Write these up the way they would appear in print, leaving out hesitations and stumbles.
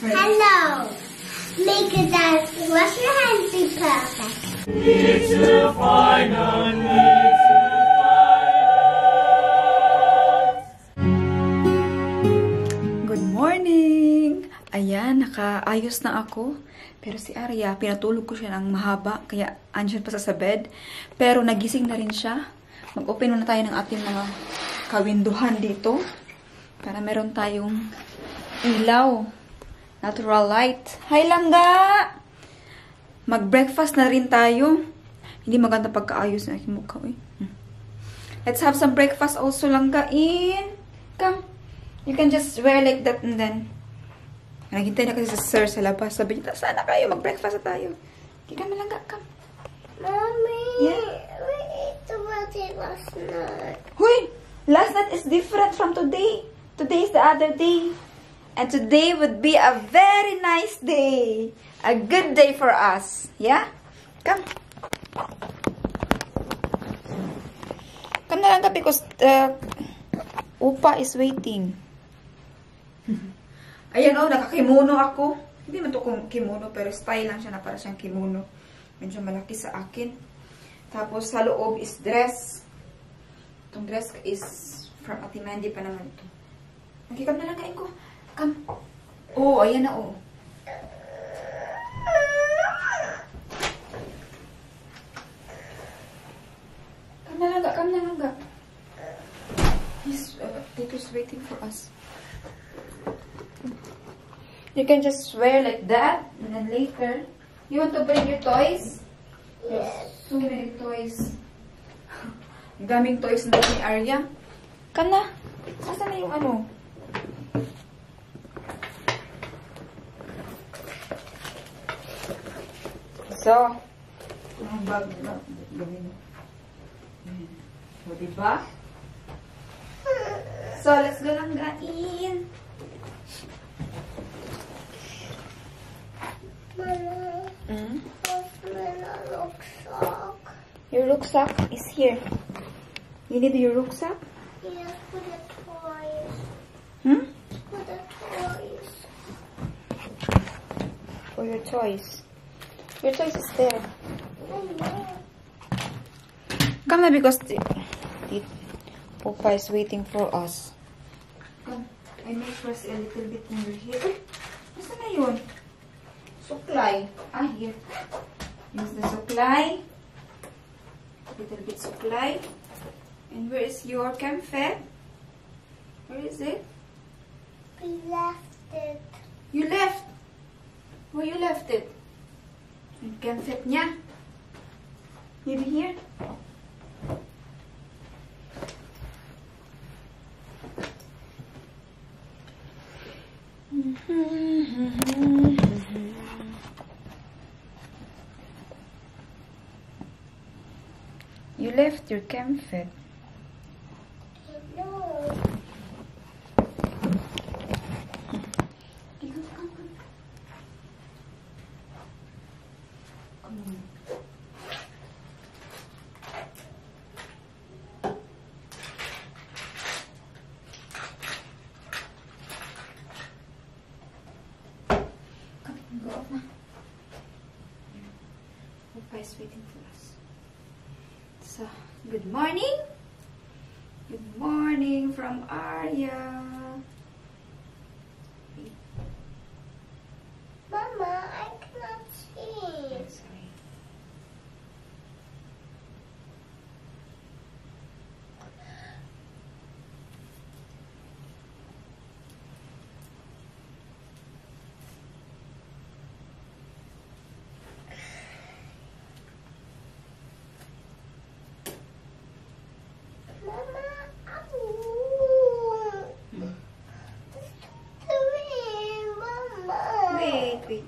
Hello. Make a dance. Wash your hands. Be perfect. Good morning! Ayan, nakaayos na ako. Pero si Arya, pinatulog ko siya ng mahaba, kaya andyan pa sa bed. Pero nagising na rin siya. Mag-open muna tayo ng ating mga kawinduhan dito. Para meron tayong ilaw. Natural light. Hi, Langga! Mag-breakfast na rin tayo. Hindi maganda pagkaayos na aking mukha. Let's have some breakfast also, Langga. Come. You can just wear like that and then... Naghintay na kasi sa sir sa labas. Sabi niya, sana kayo, mag-breakfast na tayo. Hindi ka malangga, come. Mommy, Yeah? we ate the birthday last night. Huy! Last night is different from today. Today is the other day. And today would be a very nice day. A good day for us. Yeah? Come. Come na lang ka because Upa is waiting. Ayan o, nakakimono ako. Hindi man to kimono, pero style lang siya na para siyang kimono. Medyo malaki sa akin. Tapos sa loob is dress. Itong dress is from Ate Mandy pa naman ito. Nakikam na lang kain ko. Come. Oh, ayan na oh. Come na lang ka, come na lang ka. Tito's waiting for us. You can just wear like that, and then later, you want to bring your toys? Yes. So many toys. Ang daming toys na ni Arya. Come na. Saan na yung ano? So, ang bag na gawin. O, diba? So, let's go lang gain. Mama, what's my rucksack? Your rucksack is here. You need your rucksack? Yes, for the toys. Hmm? For the toys. For your toys. Your toys is there. Come na because Opa is waiting for us. Come. I make first a little bit over here. Uy! Basta na yun? Suklay. Ah, here. Use the suklay. Little bit suklay. And where is your camfet? Where is it? We left it. You left. Where you left it? Yung camfet niya. Maybe here? You left your camfet. No. Go off na. Opa is waiting for us. So, good morning. Good morning from Arya. Mama, I cannot see. Sorry. Mama, ow. Stop doing, Mama. Wait.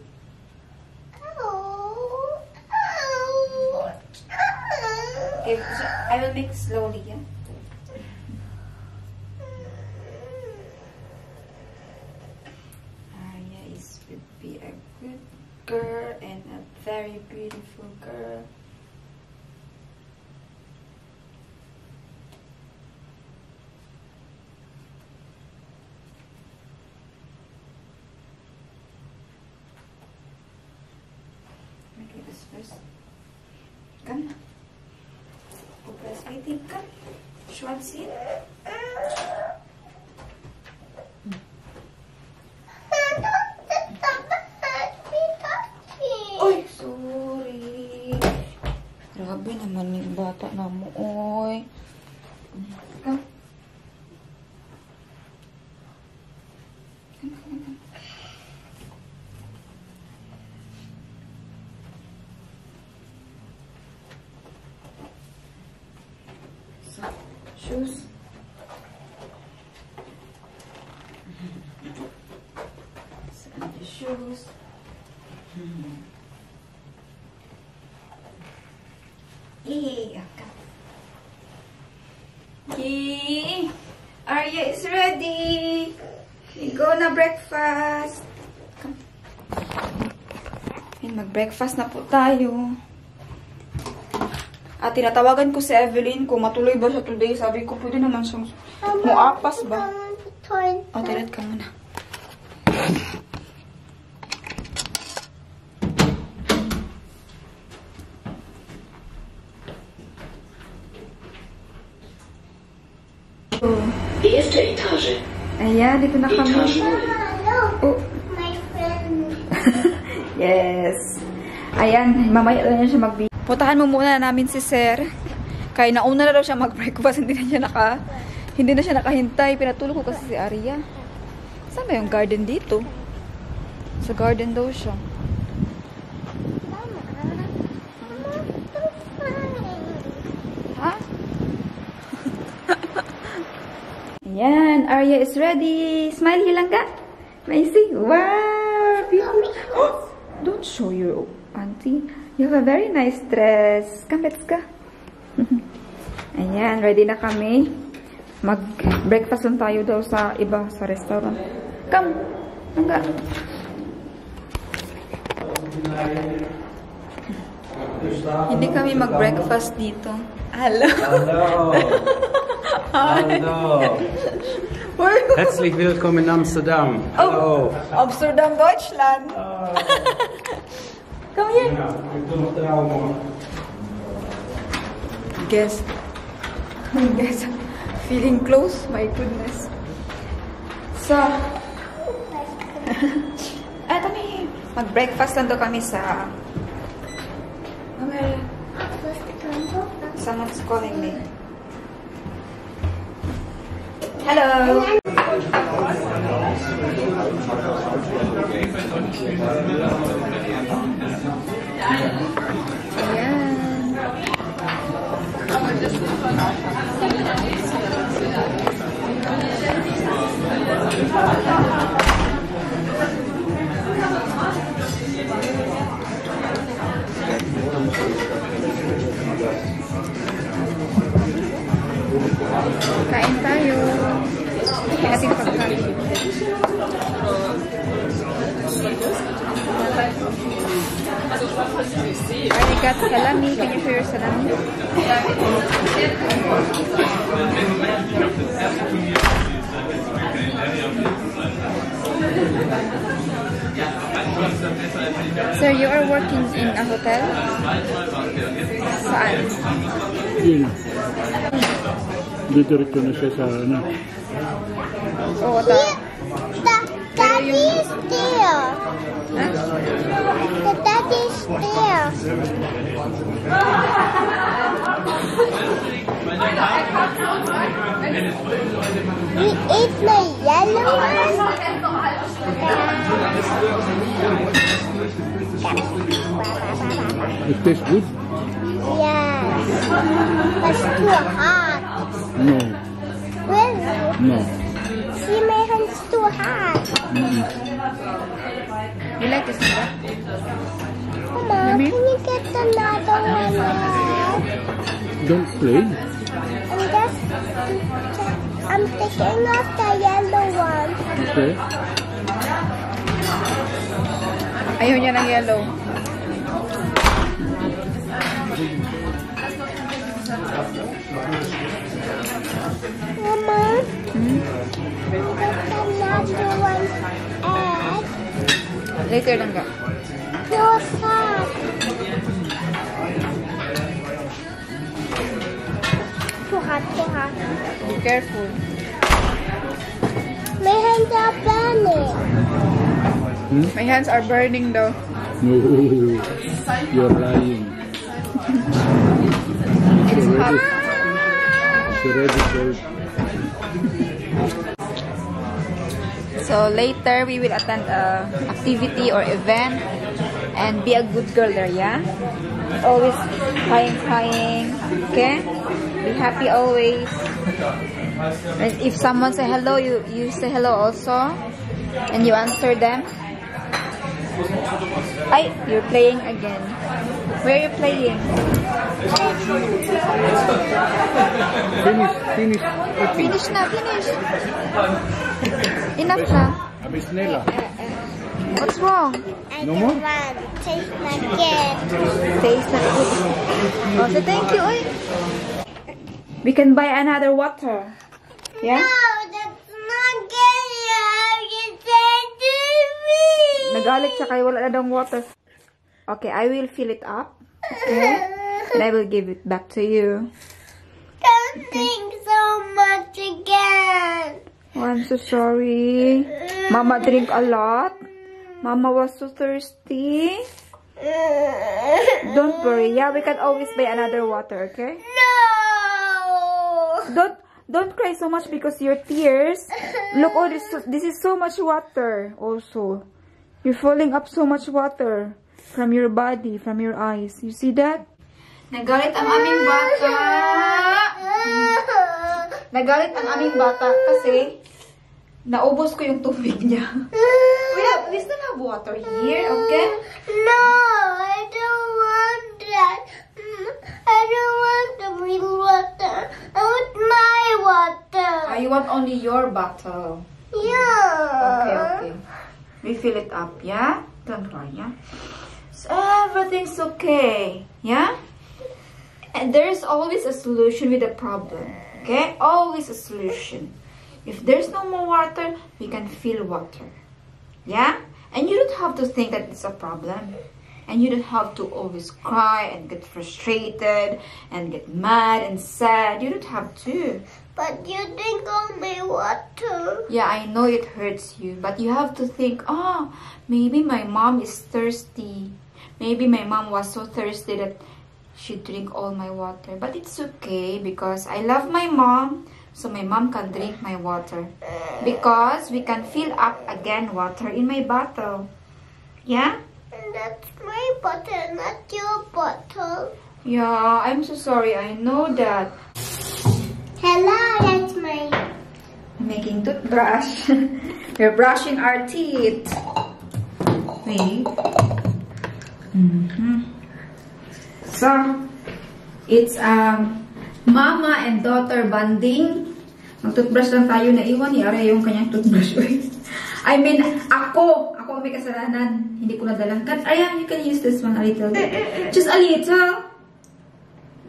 Ow. Ow. Okay, so I will make slowly, yeah? Arya would be a good girl and a very beautiful girl. Yes. Come. Press waiting. Come. Schwanzin. Oy, sorry. Grabe naman yung bata na mo, oy. Come. So, shoes. Saan the shoes? Yay! Yay! Arya is ready! We go na breakfast! Come. Mag-breakfast na po tayo. At tinatawagan ko si Evelyn kung matuloy ba siya today. Sabi ko, pwede naman siyang muapas ba? O, tilat ka muna. Erste Etage. Ayan, dito na kami. Oh. My friend. Yes. Ayan, mamaya na siya mag-video. Puntahan mo muna namin si Sir. Kaya nauna na daw siya mag-breakfast. Hindi na siya nakahintay. Pinatulog ko kasi si Arya. Saan ba yung garden dito? Sa garden daw siya. Ha? Ayan, Arya is ready. Smile hilangga. Amazing. Wow, beautiful. Oh, don't show your auntie. You have a very nice dress. Come, let's go. Ayan, ready na kami. Mag-breakfast lang tayo daw sa iba, sa restaurant. Come, hangga. Hindi kami mag-breakfast dito. Hello. Hallo. Herzlich willkommen in Amsterdam. Hallo. Amsterdam, Deutschland. Come here. Guess. Feeling close? My goodness. So, eto mag-breakfast lang daw kami sa... Okay. Someone's calling me. Hello. Kain tayo. Natin pagkain. I got salami. Can you show your salami? Sir, you are working in a hotel? Saan? Yun. Didiretso na siya sa ano. Oo, Daddy is there. The daddy is there. We ate the yellow one. It tastes good? Yeah. That's too hot. No. Really? No. See, my hand's too hot. You like this one? Mama, can you get another one out? Don't play. I'm taking off the yellow one. Okay. Ayaw niya ng yellow. Mama, get another one out. Later lang ka. You're hot. hot, too hot. Be careful. My hands are burning. My hands are burning though. No, you're lying. It's hot. It's already cold. So later we will attend a activity or event and be a good girl there, yeah? Always crying, okay? Be happy always. And if someone say hello, you say hello also. And you answer them. Ay, you're playing again. Where are you playing? Finish. Finish na, finish. Enough na. Abis nila. What's wrong? I No don't more? want to taste like it. Taste na good. Oh, so thank you, oy. We can buy another water. Yeah? No, that's not good. You said to me. Nagalit siya kaya wala na daw water. Okay, I will fill it up. Okay? And I will give it back to you. Don't think so much again. Oh, I'm so sorry. Mama drink a lot. Mama was so thirsty. Don't worry. Yeah, we can always buy another water, okay? No. Don't cry so much because your tears. Look, oh, this is so much water also. You're falling up so much water from your body, from your eyes. You see that? Nagalit ang aming bata. Nagalit ang aming bata kasi naubos ko yung tubig niya. We still have water here, okay? No, I don't want that. I don't want the real water. I want my water. You want only your bottle. Yeah. Okay. We fill it up, yeah? Don't cry, yeah? So everything's okay, yeah? And there's always a solution with a problem, okay? Always a solution. If there's no more water, we can fill water, yeah? And you don't have to think that it's a problem. And you don't have to always cry and get frustrated and get mad and sad. You don't have to. But you drink all my water. Yeah, I know it hurts you, but you have to think, oh, maybe my mom is thirsty. Maybe my mom was so thirsty that she drank all my water. But it's okay because I love my mom, so my mom can drink my water. Because we can fill up again water in my bottle. Yeah? And that's my bottle, not your bottle. Yeah, I'm so sorry. I know that. Hello, that's my... Making toothbrush. We're brushing our teeth. Wait. So, it's mama and daughter bonding. Mag-toothbrush lang tayo na iwan. Yari yung kanyang toothbrush. I mean, ako may kasalanan. Hindi ko nadalang. Ayan, you can use this one a little bit. Just a little.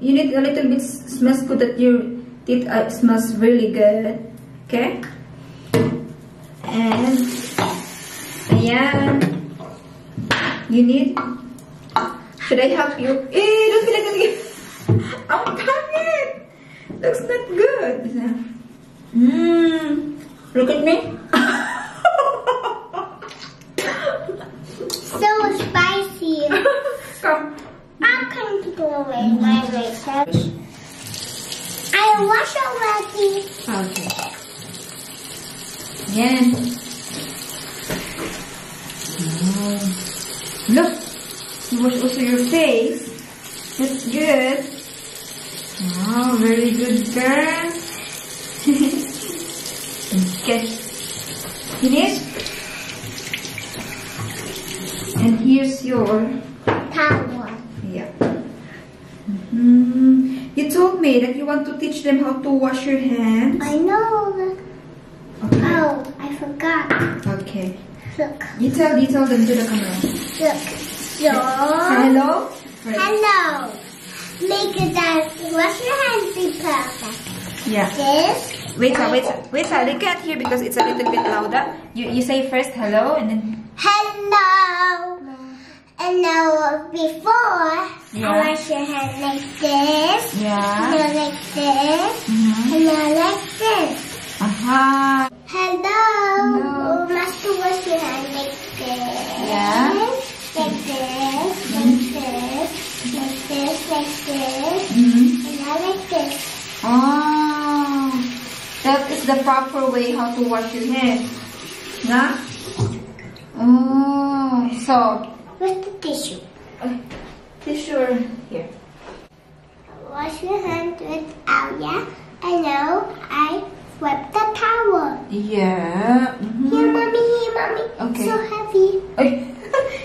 You need a little bit. Smells good that your teeth smells really good. Okay? And, ayan. You need, should I help you? Don't feel like it. I'm tired. Looks not good. Look at me. So spicy. Come. I'm going to go away my razor. I wash already. Okay. Yan. Look. You wash also your face. That's good. Wow, very good, girl. Okay. Finish? And here's your... Towel. Yeah. You told me that you want to teach them how to wash your hands. I know. Okay. Oh, I forgot. Okay. Look. You tell them to the camera. Look. So, Say hello. Right. hello. Make it that. Wash your hands, be perfect. Yeah. This. Wait, they can't hear because it's a little bit louder. You say first hello and then... Hello. And now before, Yeah. I wash your hands like this. Yeah. Then like this. like this. Aha. Hello. Oh, must wash your hand like this. Yeah. Like this, like this, like this, like this. And I like this. Oh. That is the proper way how to wash your hands. Na? Oh. So. With the tissue. Tissue here. Wash your hands with Alia. I know I swept the towel. Yeah. Here, mommy, here, mommy. Okay. So heavy.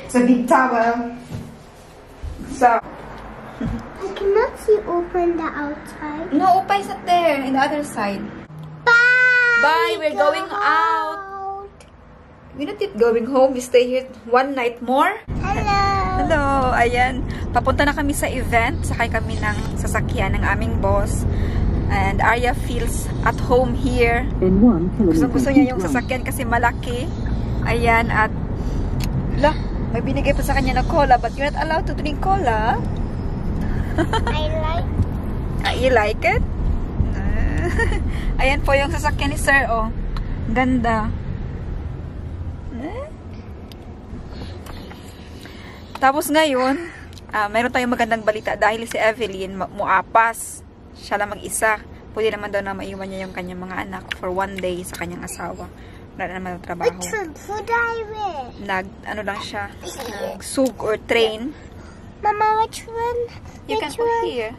It's a big towel. So. I cannot see open the outside. No, Upa is not there. In the other side. Bye. Bye, we're going out. We're not yet going home. We stay here one night more. Hello. Hello. Ayan. Papunta na kami sa event. Sakay kami ng sasakyan ng aming boss. And Arya feels at home here. Gusto niya yung sasakyan kasi malaki. Ayan. At may binigay pa sa kanya na cola. But you're not allowed to drink cola. I like. You like it? Ayan po yung sasakyan ni Sir. Oh. Ganda. Tapos ngayon, mayroon tayong magandang balita dahil si Evelyn muapas. Siya lang mag-isa. Pwede naman daw na maiwan niya yung kanyang mga anak for one day sa kanyang asawa. Wala naman ang trabaho. Which one should I wear? Ano lang siya, sug or train. Mama, which one? You can put here.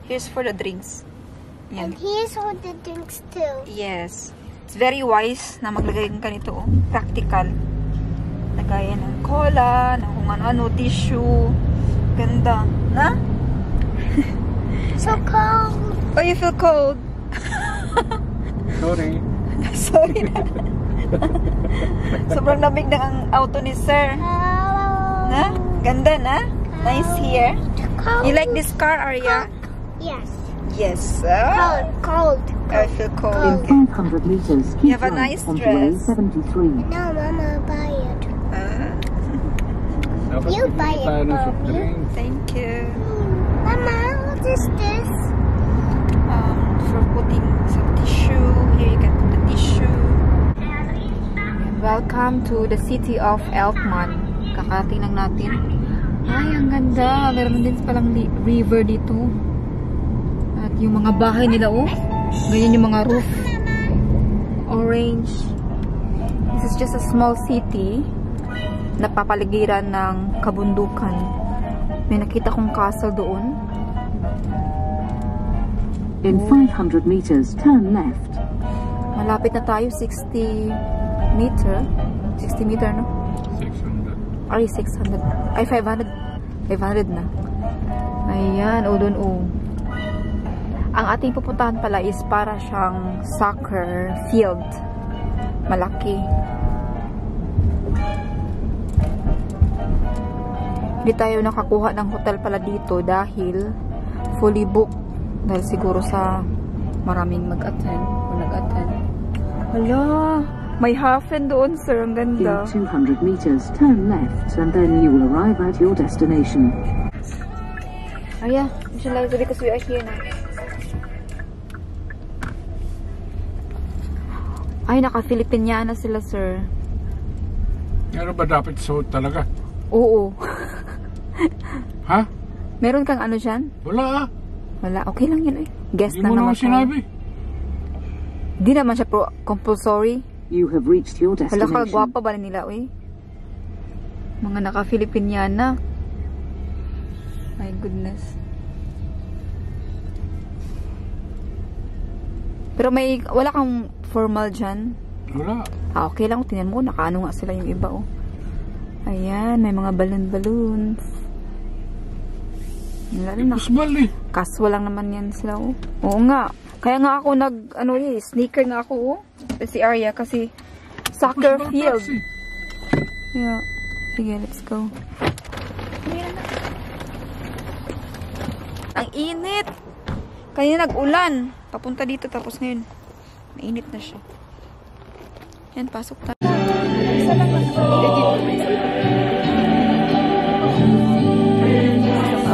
Here's for the drinks. Yan. And here's for the drinks too. Yes. It's very wise na maglagay ka nito. Oh. Practical. Lagayan ng cola, ng kung ano-ano, tissue. Ganda. Na? So cold. Oh, you feel cold? Sorry. Sorry na. Sobrang lamig na ang auto ni Sir. Na? Ganda na? Nice here. You like this car, Arya? Yes. Yes. Cold. I feel cold. In 500 meters, You keep have a right nice onto dress. A73. No, Mama, buy it. Dapat You bibili buy it tayo ng for soft me. drink. Thank you. Mama, what is this? For putting some tissue. Here you can put the tissue. Welcome to the city of Elfman. Kakating lang natin. Ay, ang ganda. Meron din palang river dito. At yung mga bahay nila, oh. Ganyan yung mga roof. Orange. This is just a small city. Napapaligiran ng kabundukan. May nakita kong castle doon. In 500 meters, turn left. Malapit na tayo. 60 meter. 60 meter, no? 600. Ay, 600. Ay, 500. 500 na. Ayan, o doon, o. Ang ating pupuntahan pala is para siyang soccer field. Malaki. Hindi tayo nakakuha ng hotel pala dito dahil fully booked. Dahil siguro sa maraming mag-attend o nag-attend. Hala, may hafen doon, sir. Ang ganda. In 200 meters, turn left and then you will arrive at your destination. Aya, visualize because we are here now. Ay, naka-Filipiniana sila, sir. Pero ba dapat suot talaga? Oo. Ha? Meron kang ano dyan? Wala ah. Wala. Okay lang yun eh. Guest Hindi lang mo naman naman sinabi. Di naman siya compulsory. You have reached your Wala destination. ka, gwapa ba nila, eh? Mga naka-Filipiniana. My goodness. Pero wala kang formal dyan. Wala. Okay lang. Tingnan mo, nakaano nga sila yung iba, oh. Ayan, may mga balloons. Kusbal eh. Casual lang naman yan sila, oh. Oo nga. Kaya nga ako sneaker nga ako, oh. Si Arya, kasi soccer Kusbal field. taxi. Yeah. Sige, let's go. Ang init. Kaya nag-ulan. Papunta dito, tapos ngayon, mainit na siya. Yan, pasok tayo. Isa lang lang.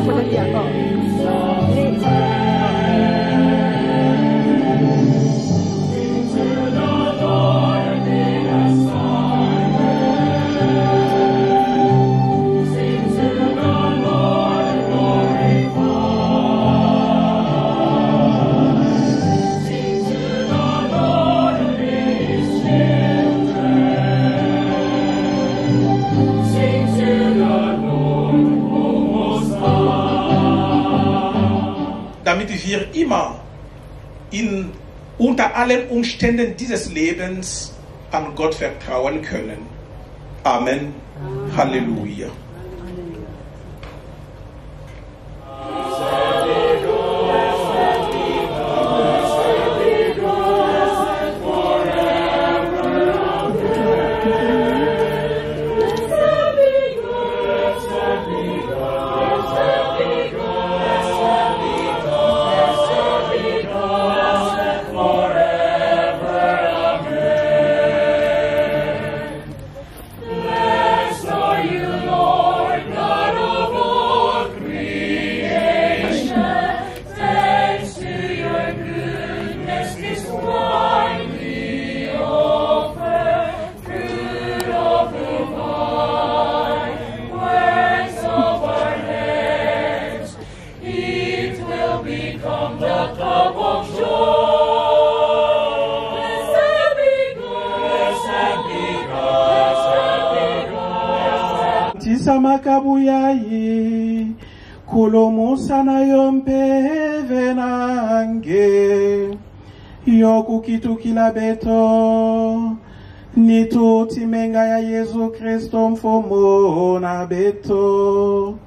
Ako lang yan. wir immer unter allen Umständen dieses Lebens an Gott vertrauen können. Amen. Halleluja. Makabuyayi kulumusa yompeve nange yokukitukila beto nituti-menga ya Yesu Kristo mfumo na beto.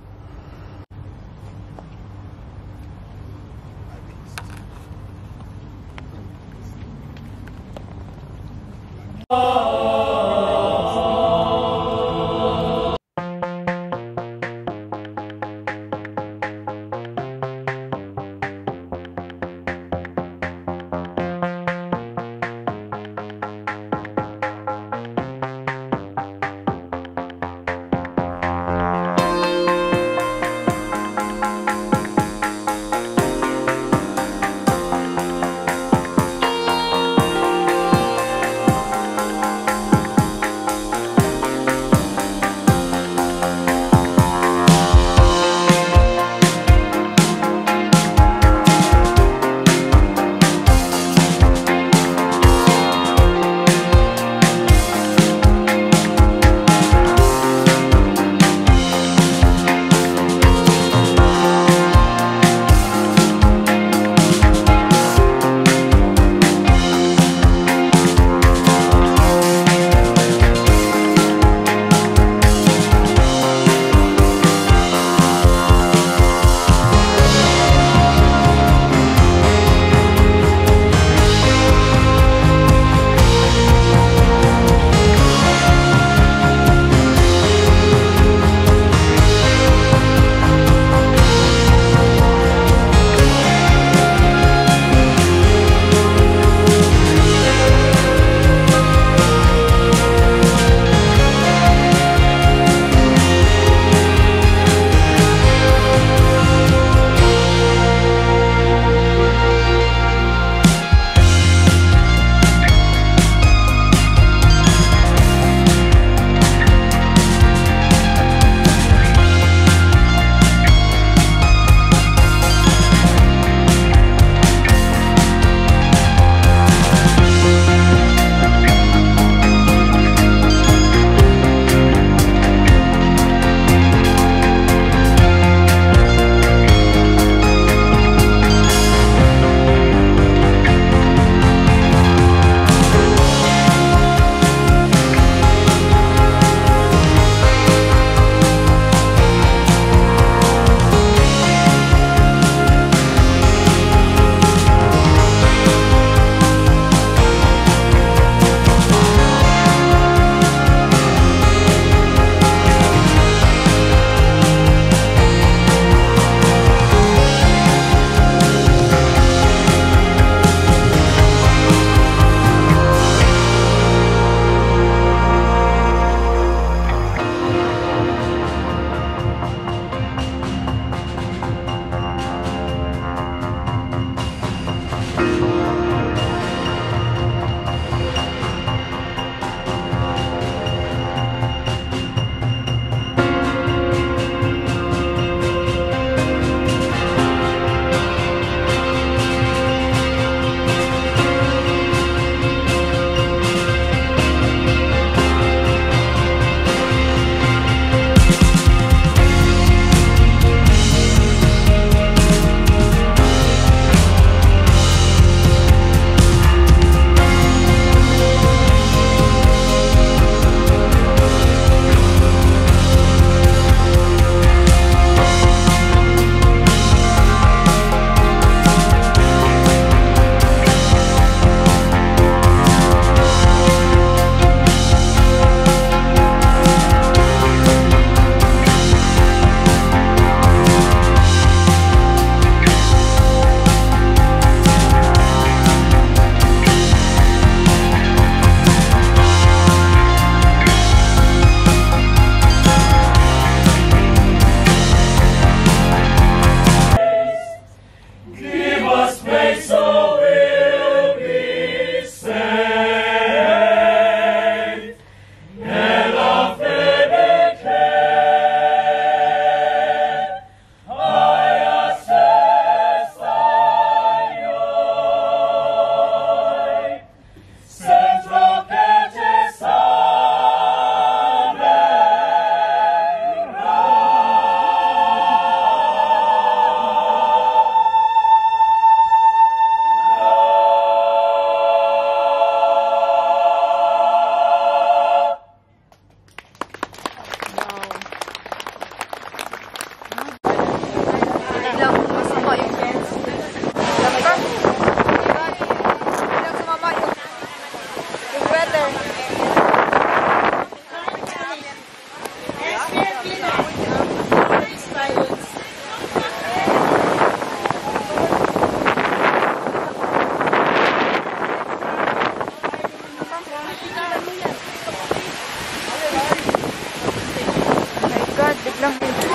lang dito.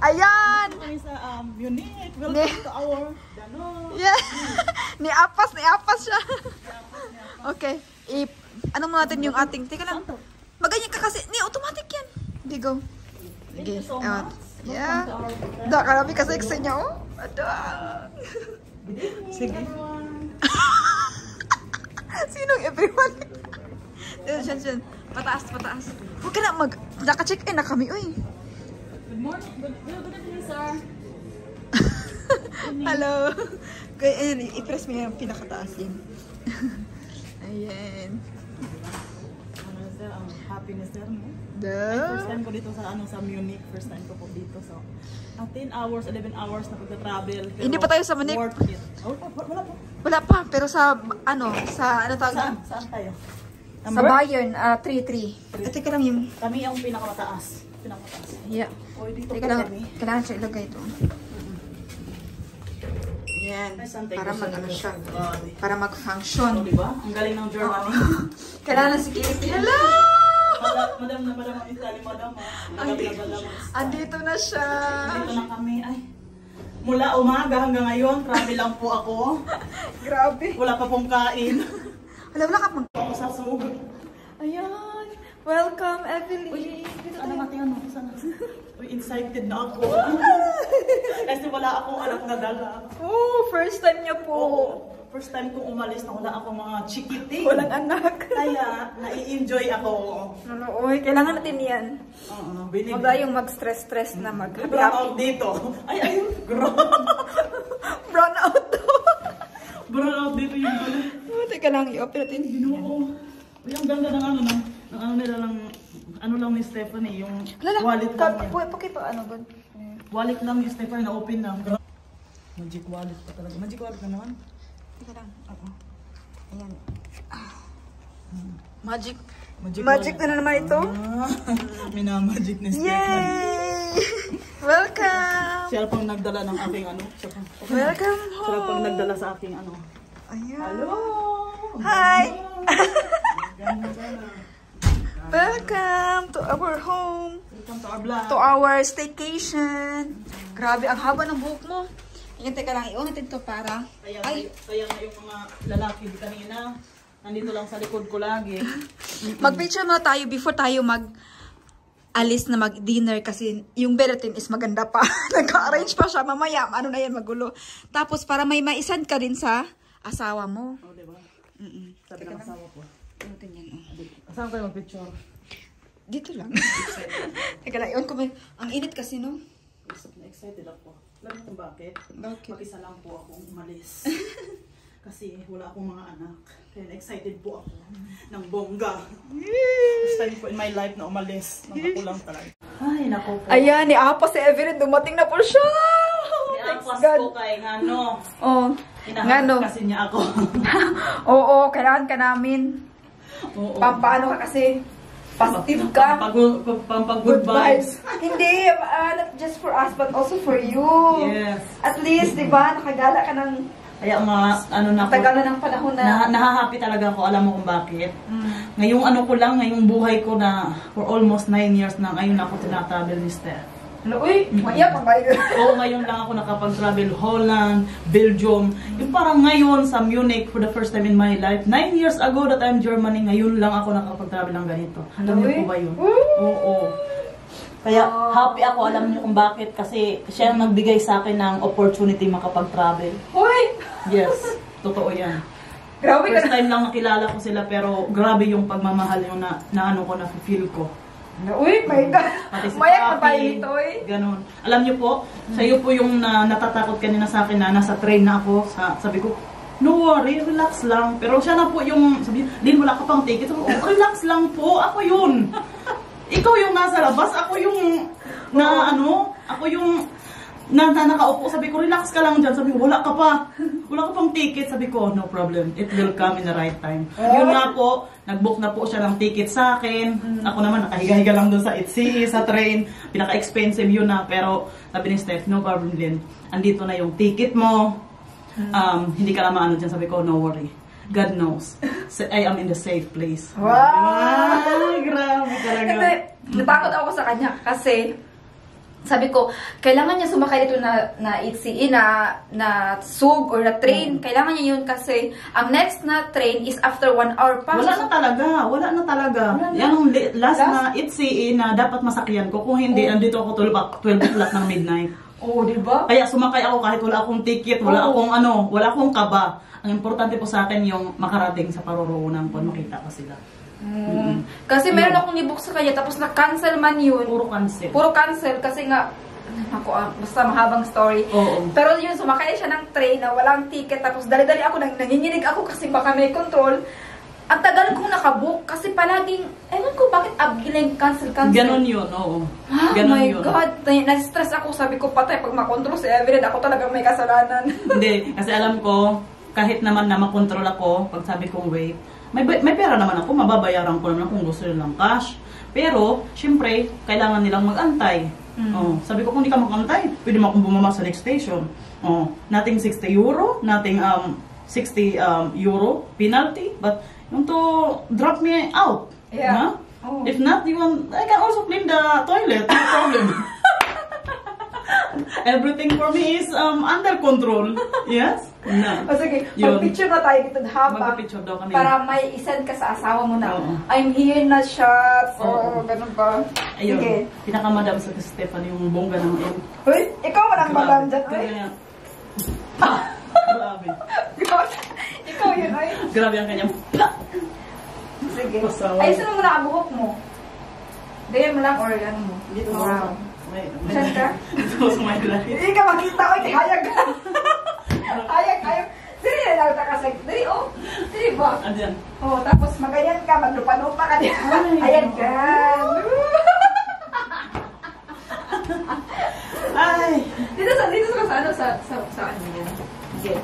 Ayan! Unique, welcome to our Danone. Yeah. Niapas siya. Okay. Ano mo natin yung ating, teka lang. Maganyan ka kasi, automatic yan. Hindi, go. Thank you so much. Yeah. Karami kasi sa inyo. Sige. Sinong everyone? Diyan. Pataas. Huwag ka na naka-check-in na kami, uy. Good morning. Good evening, sir. Hello. Kaya, ayan, i-press mo yung pinakataas yun. Ayan. Ano sir, ang happiness sir mo? Duh. First time ko dito sa Munich. First time ko po dito. So, 10 hours, 11 hours na pagka-travel. Hindi pa tayo sa Munich. Worth it. Wala po. Wala pa, pero sa tawag? Saan tayo? Sa Bayern, 3-3. Teka lang yung... Kami ang pinakamataas. Yeah. O, dito Teka po lang, kami. kailangan siya ilagay ito. Yan, Ay, saan tayo para gusto mag-ano na siya. Grabe. Para mag-function. O, diba? Ang galing ng Germany. Kailangan si Kitty. Hello! Madam ang Italy, madam. Andito na siya. Dito na kami. Ay, mula umaga hanggang ngayon, grabe lang po ako. Grabe. Wala pa pong kain. Wala ka pang... Ako sa sugod. Ayan. Welcome, Evelyn. Uy, ano natin ano? Sana? Uy, excited na ako. Kasi wala akong anak na dala. Oh, first time niya po. First time kong umalis na wala akong mga chikiting. Walang anak. Kaya, nai-enjoy ako. Uy, kailangan natin yan. Binig. Huwag tayong mag-stress na Brown mag-happy. out dito. Ay, Brown out to. brown out dito yung ano. Oh, teka lang, i-open natin. Ginoo. Uy, ang ganda ng ano ng ano nila lang, ano lang ni Stephanie, yung wallet lang niya. Pakita, ano ba? Wallet lang ni Stephanie na open lang. Magic wallet pa talaga. Magic wallet na naman. Teka lang. Ayan. Magic. Magic na naman ito. Minamagic ni Stephanie. Yay! Welcome! Siya pang nagdala ng aking ano. Welcome home! Siya pang nagdala sa aking ano. Ayan. Hello! Hi! Welcome to our home. Welcome to our vlog. To our staycation. Grabe, ang haba ng buhok mo. Ayan, teka lang. I-on natin to para... Kaya nga yung mga lalaki di kanina, nandito lang sa likod ko lagi. Mag-picture muna tayo before tayo alis na mag-dinner kasi yung Beretin is maganda pa. Nagka-arrange pa siya. Mamaya, ano na yan, magulo. Tapos, para may maisend ka rin sa asawa mo. Oh, diba? Sabi ng asawa ko. Pinutin yan, oh. Saan kayo mag-picture? Dito lang. Teka lang, ko may... Ang init kasi, no? Excited ako. Alam mo kung bakit? Bakit? Mag-isa lang po akong umalis. Kasi wala akong mga anak. Kaya excited po ako ng bongga. First time po in my life na umalis. Nakakulang talaga. Ay, naku po. Ayan, ni Apa si Evelyn. Dumating na po siya. Thanks God. po kay Ngano. Oh, Hinahanap kasi niya ako. Oo, kailangan ka namin. Oo. Pampaano ka kasi? Positive ka. Pampag-good vibes. Hindi, not just for us, but also for you. Yes. At least, di ba, nakagala ka ng Kaya ano na tagal na ng panahon na. Nahahappy talaga ako. Alam mo kung bakit. Ngayong ano ko lang, ngayong buhay ko na for almost 9 years na ngayon ako tinatravel ni Steph. Ano, uy, maya pang bayo. Oo, ngayon lang ako nakapag-travel Holland, Belgium. Yung parang ngayon sa Munich for the first time in my life. 9 years ago that I'm Germany, ngayon lang ako nakapag-travel ng ganito. Alam niyo po ba yun? Oo. Kaya happy ako, alam niyo kung bakit. Kasi siya ang nagbigay sa akin ng opportunity makapag-travel. Hoy! Yes. Totoo yan. Grabe ka First time lang nakilala ko sila pero grabe yung pagmamahal yung na ano ko, na-feel ko. Uy, my God. Pati si Mayak na tayo Papi, nito eh. Ganun. Alam niyo po, sa'yo po yung natatakot kanina sa akin na nasa train na ako. Sabi ko, no worry, relax lang. Pero siya na po yung, sabi niya, Lynn, wala ka pang ticket. Sabi ko, oh, relax lang po, ako yun. Ikaw yung nasa labas, ako yung ako yung nakaupo. Sabi ko, relax ka lang dyan. Sabi ko, wala ka pang ticket. Sabi ko, no problem, it will come in the right time. Yun nga po, nag-book na po siya ng ticket sa akin. Ako naman, nakahiga-higa lang doon sa ITC, sa train. Pinaka-expensive yun na. Pero sabi ni Steph, no problem, Lynn. Andito na yung ticket mo. Hindi ka na maano dyan. Sabi ko, no worry. God knows. I am in the safe place. Wow! Ay, grabe talaga. Kasi, natakot ako sa kanya kasi sabi ko, kailangan niya sumakay dito na ITC, na sub or na train. Kailangan niya yun kasi ang next na train is after 1 hour pa. Wala na talaga. Yan ang last na ITC na dapat masakyan ko. Kung hindi, andito ako 12 o'clock ng midnight. Oo, diba? Kaya sumakay ako kahit wala akong ticket, wala akong kaba. Ang importante po sa akin yung makarating sa paroroonan ko, makita ko sila. Kasi meron akong nibook sa kanya, tapos na-cancel man yun. Puro cancel. Puro cancel kasi nga, basta mahabang story. Oo. Pero yun, sumakay siya ng train na walang ticket, tapos dali-dali ako, nanginginig ako kasi baka may control. Ang tagal kong nakabook kasi palaging, ewan ko bakit abgiling cancel. Ganon yun, oo. Oh my God, na-stress ako, sabi ko patay, pag makontrol si Everett, ako talagang may kasalanan. Hindi, kasi alam ko, kahit naman na makontrol ako, pag sabi kong wait, may pera naman ako, mababayaran ko naman kung gusto nilang cash. Pero, syempre, kailangan nilang mag-antay. Oh, sabi ko, kung hindi ka mag-antay, pwede mo akong bumama sa next station. Oh, nothing 60 euro, nothing 60 euro penalty, but yung to drop me out. Yeah. Oh. If not, I can also clean the toilet, no problem. Everything for me is under control. Yes? No. O sige, mag-picture na tayo dito habang. Mag-picture daw kami. Para may isend ka sa asawa mo na, I'm here na shots, or ganun ba? Ayun. Sige. Pinakamadam sa Stefan yung bongga ng M. Uy, ikaw walang madam dyan, uy. Grabe. Ikaw yun, uy. Grabe ang kanyang. Sige. Ayusin mo muna ang buhok mo. Ganyan mo lang, or ano mo. Dito. Wow. Saan ka? Ito sa my life. Hindi ka makita ko, hayag ka. Hayag. Dili na lang takasag. Dili, oh. Dili ba? Andiyan. Oh, tapos magayan ka, maglupa-lupa ka diyan. Ayan ka. Ay. Dito sa ano, sa ano yun. Sige.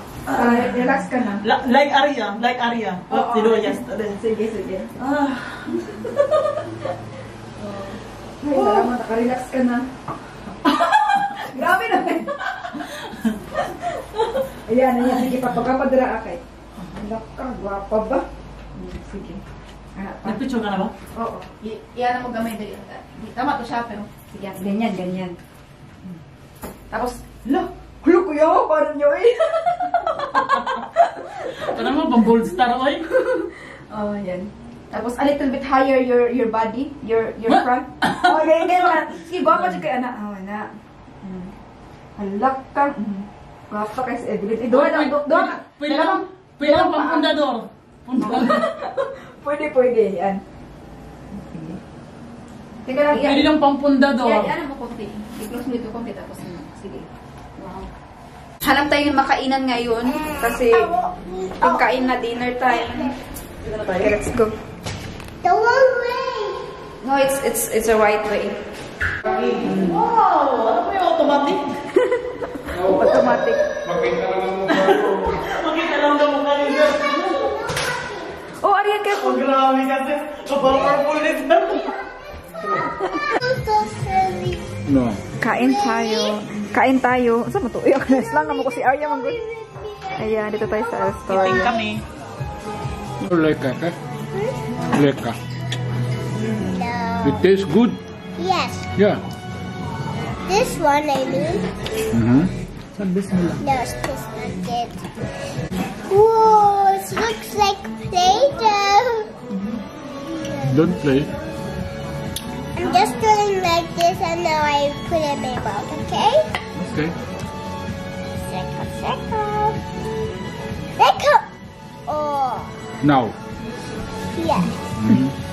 Relax ka na. Like Arya. What you do yesterday. Sige. Ay, salamat, nakarelax ka na. Grabe naman. Ayan. Sige, papagpapadira akay. Anak ka, gwapa ba? Sige. Nagpicture ka na ba? Oo. Iyan mo gamay dali. Tama to siya, pero sige, ganyan. Tapos, hulo kuya, paano nyo eh? Ano mo, pang gold star ko eh? Oh, yan. Tapos, a little bit higher your body, your front. Oh, ganyan na. Sige, guwapa siya kay anak. Oh, anak. Halak ka. Guwapa kay si Evelyn. Doon. Pwede lang pang pundador. Pwede. Yan. Sige. Teka lang, yan. Pwede lang pang pundador. Yan mo konti. I-close mo ito konti. Tapos, sige. Wow. Hanap tayo ng makainan ngayon. Kasi, pagkain na dinner time. Okay, let's go. The one way. No, it's a right way. Wow! Ano po yung automatic? Automatic. Makita lang daw mukha niyo. Oh, Ariel, careful. Grabe kasi. Powerful nito. So silly. No. Kain tayo. Saan mo to? Lang naman ko si Arya. Ayan, dito tayo sa store. Eating kami. Leka ka? Leka. No. It tastes good. Yes. Yeah. This one, I mean. Mm-hmm. No, this not it. Whoa, it looks like Play-Doh. Don't play. I'm just doing like this and now I put it in my mouth, okay? Okay. Second. They come. Oh, Now. yes. Mhm.